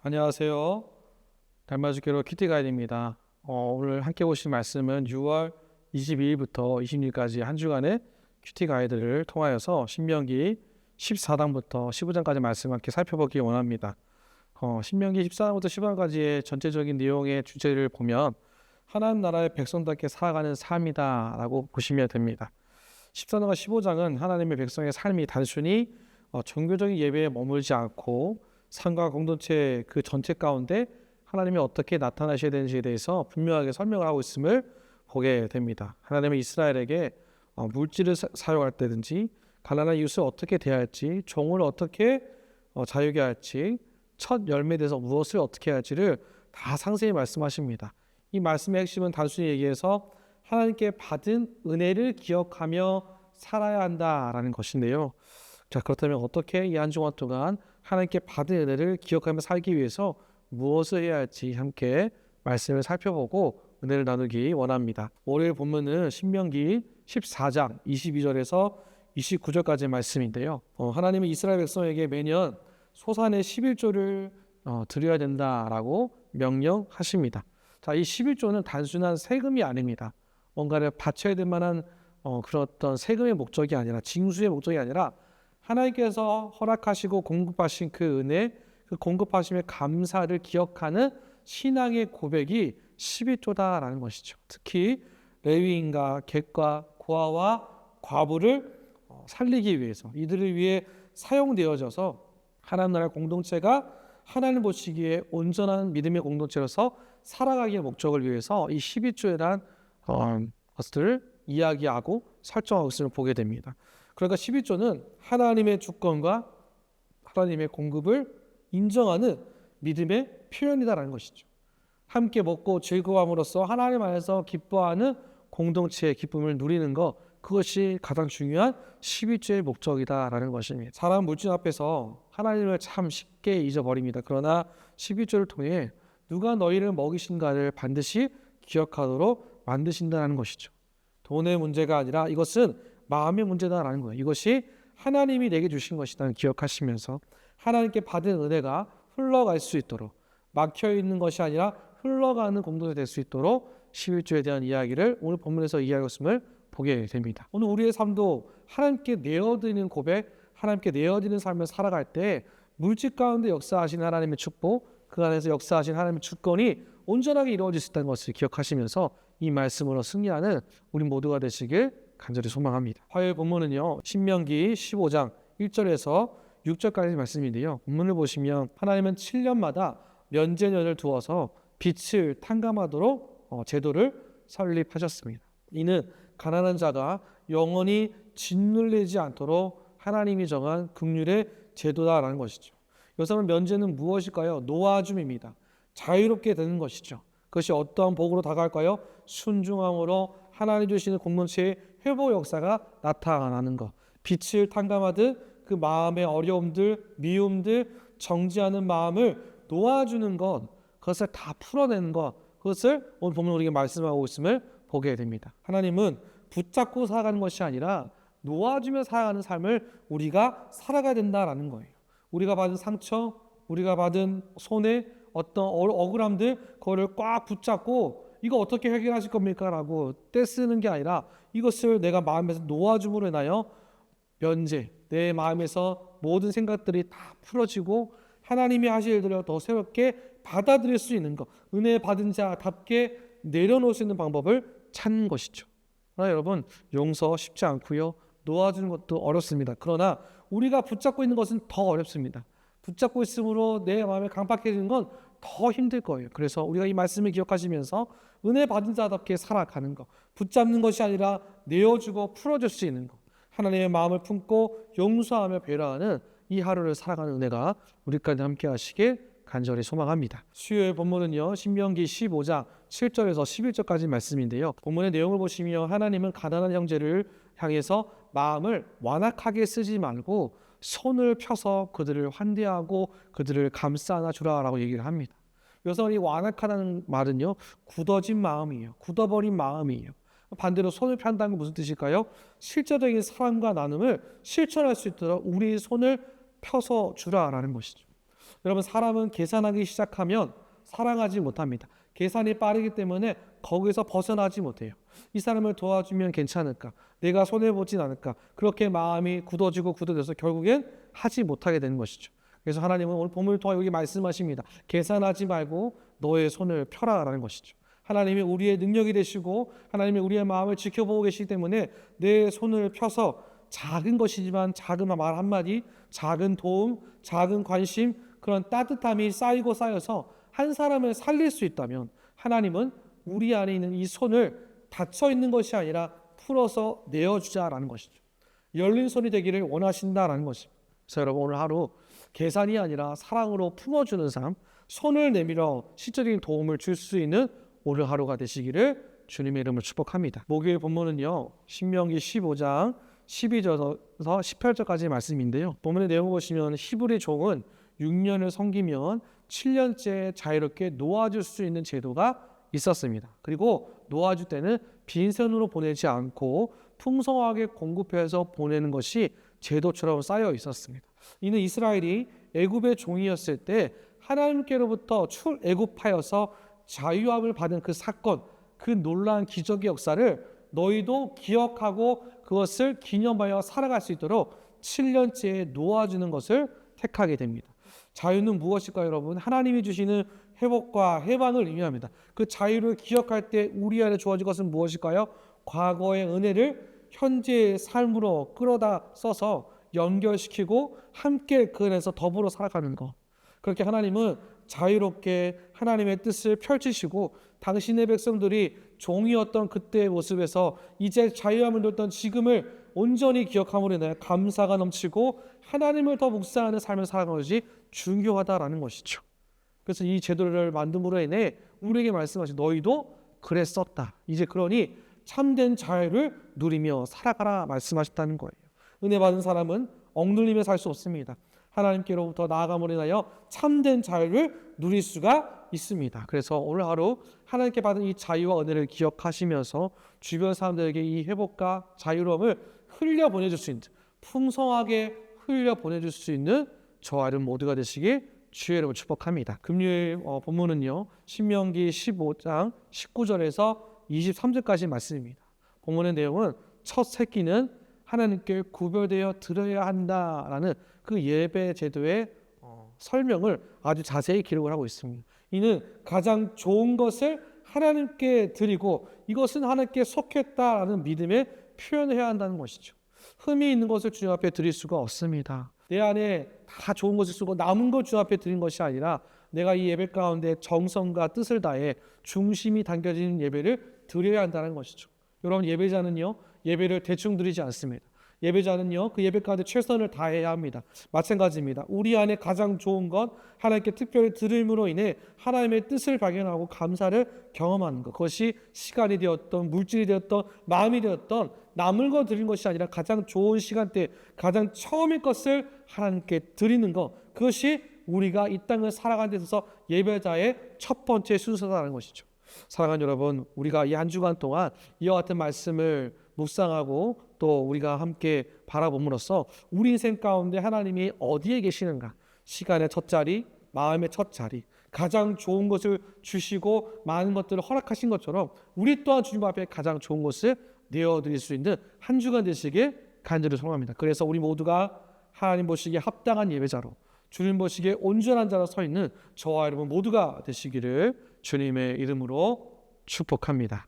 안녕하세요. 달마주교로 큐티 가이드입니다. 오늘 함께 보실 말씀은 6월 22일부터 26일까지 한 주간의 큐티 가이드를 통하여서 신명기 14장부터 15장까지 말씀을 함께 살펴보기 원합니다. 신명기 14장부터 15장까지의 전체적인 내용의 주제를 보면 하나님 나라의 백성답게 살아가는 삶이다라고 보시면 됩니다. 14장과 15장은 하나님의 백성의 삶이 단순히 종교적인 예배에 머물지 않고 삶과 공동체 그 전체 가운데 하나님이 어떻게 나타나셔야 되는지에 대해서 분명하게 설명을 하고 있음을 보게 됩니다. 하나님은 이스라엘에게 물질을 사용할 때든지 가난한 이웃을 어떻게 대할지, 종을 어떻게 자유게 할지, 첫 열매에 대해서 무엇을 어떻게 할지를 다 상세히 말씀하십니다. 이 말씀의 핵심은 단순히 얘기해서 하나님께 받은 은혜를 기억하며 살아야 한다라는 것인데요. 자, 그렇다면 어떻게 이 한 주간 동안 하나님께 받은 은혜를 기억하며 살기 위해서 무엇을 해야 할지 함께 말씀을 살펴보고 은혜를 나누기 원합니다. 월요일 본문은 신명기 14장 22절에서 29절까지의 말씀인데요. 하나님은 이스라엘 백성에게 매년 소산의 11조를 드려야 된다라고 명령하십니다. 자, 이 11조는 단순한 세금이 아닙니다. 뭔가를 바쳐야 될 만한 그런 어떤 세금의 목적이 아니라 징수의 목적이 아니라 하나님께서 허락하시고 공급하신 그 은혜, 그 공급하심의 감사를 기억하는 신앙의 고백이 11조다라는 것이죠. 특히 레위인과 객과 고아와 과부를 살리기 위해서 이들을 위해 사용되어져서 하나님 나라 공동체가 하나님 보시기에 온전한 믿음의 공동체로서 살아가기의 목적을 위해서 이 12조에 대한 것들을 이야기하고 설정하고 있음을 보게 됩니다. 그러니까 12조는 하나님의 주권과 하나님의 공급을 인정하는 믿음의 표현이다라는 것이죠. 함께 먹고 즐거움으로써 하나님 안에서 기뻐하는 공동체의 기쁨을 누리는 것, 그것이 가장 중요한 12조의 목적이다라는 것입니다. 사람 물질 앞에서 하나님을 참 쉽게 잊어버립니다. 그러나 12조를 통해 누가 너희를 먹이신가를 반드시 기억하도록 만드신다는 것이죠. 돈의 문제가 아니라 이것은 마음의 문제다라는 거예요. 이것이 하나님이 내게 주신 것이라는 기억하시면서 하나님께 받은 은혜가 흘러갈 수 있도록 막혀있는 것이 아니라 흘러가는 공동체 될 수 있도록 11조에 대한 이야기를 오늘 본문에서 이야기하고 있음을 보게 됩니다. 오늘 우리의 삶도 하나님께 내어드리는 고백, 하나님께 내어드리는 삶을 살아갈 때 물질 가운데 역사하신 하나님의 축복, 그 안에서 역사하신 하나님의 주권이 온전하게 이루어질 수 있다는 것을 기억하시면서 이 말씀으로 승리하는 우리 모두가 되시길 간절히 소망합니다. 화요일 본문은요, 신명기 15장 1절에서 6절까지 말씀인데요. 본문을 보시면 하나님은 7년마다 면제년을 두어서 빛을 탕감하도록 제도를 설립하셨습니다. 이는 가난한 자가 영원히 짓눌리지 않도록 하나님이 정한 긍휼의 제도다라는 것이죠. 여기서는 면제는 무엇일까요? 놓아줌입니다. 자유롭게 되는 것이죠. 그것이 어떠한 복으로 다가갈까요? 순종함으로 하나님 주시는 공동체의 회복 역사가 나타나는 것. 빛을 탕감하듯 그 마음의 어려움들, 미움들, 정지하는 마음을 놓아주는 것, 그것을 다 풀어내는 것, 그것을 오늘 본문 우리에게 말씀하고 있음을 보게 됩니다. 하나님은 붙잡고 살아가는 것이 아니라 놓아주며 살아가는 삶을 우리가 살아가야 된다라는 거예요. 우리가 받은 상처, 우리가 받은 손해, 어떤 억울함들, 그거를 꽉 붙잡고 이거 어떻게 해결하실 겁니까? 라고 떼쓰는 게 아니라 이것을 내가 마음에서 놓아줌으로 인하여 면제, 내 마음에서 모든 생각들이 다 풀어지고 하나님이 하실 일들을 더 새롭게 받아들일 수 있는 것, 은혜 받은 자답게 내려놓을 수 있는 방법을 찾는 것이죠. 그러나 여러분, 용서 쉽지 않고요, 놓아주는 것도 어렵습니다. 그러나 우리가 붙잡고 있는 것은 더 어렵습니다. 붙잡고 있으므로 내 마음에 강박해지는 건 더 힘들 거예요. 그래서 우리가 이 말씀을 기억하시면서 은혜 받은 자답게 살아가는 것, 붙잡는 것이 아니라 내어주고 풀어줄 수 있는 것, 하나님의 마음을 품고 용서하며 배려하는 이 하루를 살아가는 은혜가 우리까지 함께 하시길 간절히 소망합니다. 수요일 본문은요, 신명기 15장 7절에서 11절까지 말씀인데요. 본문의 내용을 보시면 하나님은 가난한 형제를 향해서 마음을 완악하게 쓰지 말고 손을 펴서 그들을 환대하고 그들을 감싸 안아주라라고 얘기를 합니다. 여기서 이 완악하다는 말은요, 굳어진 마음이에요. 굳어버린 마음이에요. 반대로 손을 편다는 건 무슨 뜻일까요? 실제적인 사랑과 나눔을 실천할 수 있도록 우리 손을 펴서 주라라는 것이죠. 여러분, 사람은 계산하기 시작하면 사랑하지 못합니다. 계산이 빠르기 때문에 거기서 벗어나지 못해요. 이 사람을 도와주면 괜찮을까? 내가 손해보진 않을까? 그렇게 마음이 굳어지고 굳어져서 결국엔 하지 못하게 되는 것이죠. 그래서 하나님은 오늘 본문을 통해 여기 말씀하십니다. 계산하지 말고 너의 손을 펴라라는 것이죠. 하나님이 우리의 능력이 되시고 하나님이 우리의 마음을 지켜보고 계시기 때문에 내 손을 펴서 작은 것이지만 작은 말 한마디, 작은 도움, 작은 관심, 그런 따뜻함이 쌓이고 쌓여서 한 사람을 살릴 수 있다면 하나님은 우리 안에 있는 이 손을 닫혀 있는 것이 아니라 풀어서 내어주자라는 것이죠. 열린 손이 되기를 원하신다라는 것입니다. 그래서 여러분, 오늘 하루 계산이 아니라 사랑으로 품어주는 삶, 손을 내밀어 실질적인 도움을 줄 수 있는 오늘 하루가 되시기를 주님의 이름으로 축복합니다. 목요일 본문은요, 신명기 15장 12절에서 18절까지 말씀인데요. 본문의 내용을 보시면 히브리 종은 6년을 섬기면 7년째 자유롭게 놓아줄 수 있는 제도가 있었습니다. 그리고 놓아줄 때는 빈손으로 보내지 않고 풍성하게 공급해서 보내는 것이 제도처럼 쌓여 있었습니다. 이는 이스라엘이 애굽의 종이었을 때 하나님께로부터 출애굽하여서 자유함을 받은 그 사건, 그 놀라운 기적의 역사를 너희도 기억하고 그것을 기념하여 살아갈 수 있도록 7년째에 놓아주는 것을 택하게 됩니다. 자유는 무엇일까요, 여러분? 하나님이 주시는 회복과 해방을 의미합니다. 그 자유를 기억할 때 우리 안에 주어진 것은 무엇일까요? 과거의 은혜를 현재의 삶으로 끌어다 써서 연결시키고 함께 그 안에서 더불어 살아가는 것. 그렇게 하나님은 자유롭게 하나님의 뜻을 펼치시고 당신의 백성들이 종이었던 그때의 모습에서 이제 자유함을 누렸던 지금을 온전히 기억함으로 인하여 감사가 넘치고 하나님을 더 묵상하는 삶을 살아가는 것이 중요하다라는 것이죠. 그래서 이 제도를 만듦으로 인해 우리에게 말씀하신 너희도 그랬었다. 이제 그러니 참된 자유를 누리며 살아가라 말씀하셨다는 거예요. 은혜 받은 사람은 억눌리며 살 수 없습니다. 하나님께로부터 나아감으로 인하여 참된 자유를 누릴 수가 있습니다. 그래서 오늘 하루 하나님께 받은 이 자유와 은혜를 기억하시면서 주변 사람들에게 이 회복과 자유로움을 흘려보내줄 수 있는, 풍성하게 흘려보내줄 수 있는 저와 여러분 모두가 되시길 주의 이름으로 축복합니다. 금요일 본문은요, 신명기 15장 19절에서 23절까지 말씀입니다. 본문의 내용은 첫 새끼는 하나님께 구별되어 드려야 한다라는 그 예배 제도의 설명을 아주 자세히 기록을 하고 있습니다. 이는 가장 좋은 것을 하나님께 드리고 이것은 하나님께 속했다라는 믿음에 표현해야 한다는 것이죠. 흠이 있는 것을 주님 앞에 드릴 수가 없습니다. 내 안에 다 좋은 것을 쓰고 남은 것 주님 앞에 드린 것이 아니라 내가 이 예배 가운데 정성과 뜻을 다해 중심이 담겨진 예배를 드려야 한다는 것이죠. 여러분, 예배자는요, 예배를 대충 드리지 않습니다. 예배자는요, 그 예배 가운데 최선을 다해야 합니다. 마찬가지입니다. 우리 안에 가장 좋은 것, 하나님께 특별히 드림으로 인해 하나님의 뜻을 발견하고 감사를 경험하는 것, 그것이 시간이 되었던, 물질이 되었던, 마음이 되었던 남을 거 드린 것이 아니라 가장 좋은 시간대, 가장 처음의 것을 하나님께 드리는 것, 그것이 우리가 이 땅을 살아가는 데 있어서 예배자의 첫 번째 순서라는 것이죠. 사랑하는 여러분, 우리가 이 한 주간 동안 이와 같은 말씀을 묵상하고 또 우리가 함께 바라봄으로써 우리 인생 가운데 하나님이 어디에 계시는가, 시간의 첫 자리, 마음의 첫 자리, 가장 좋은 것을 주시고 많은 것들을 허락하신 것처럼 우리 또한 주님 앞에 가장 좋은 것을 내어드릴 수 있는 한 주간 되시길 간절히 소망합니다. 그래서 우리 모두가 하나님 보시기에 합당한 예배자로, 주님 보시기에 온전한 자로 서 있는 저와 여러분 모두가 되시기를 주님의 이름으로 축복합니다.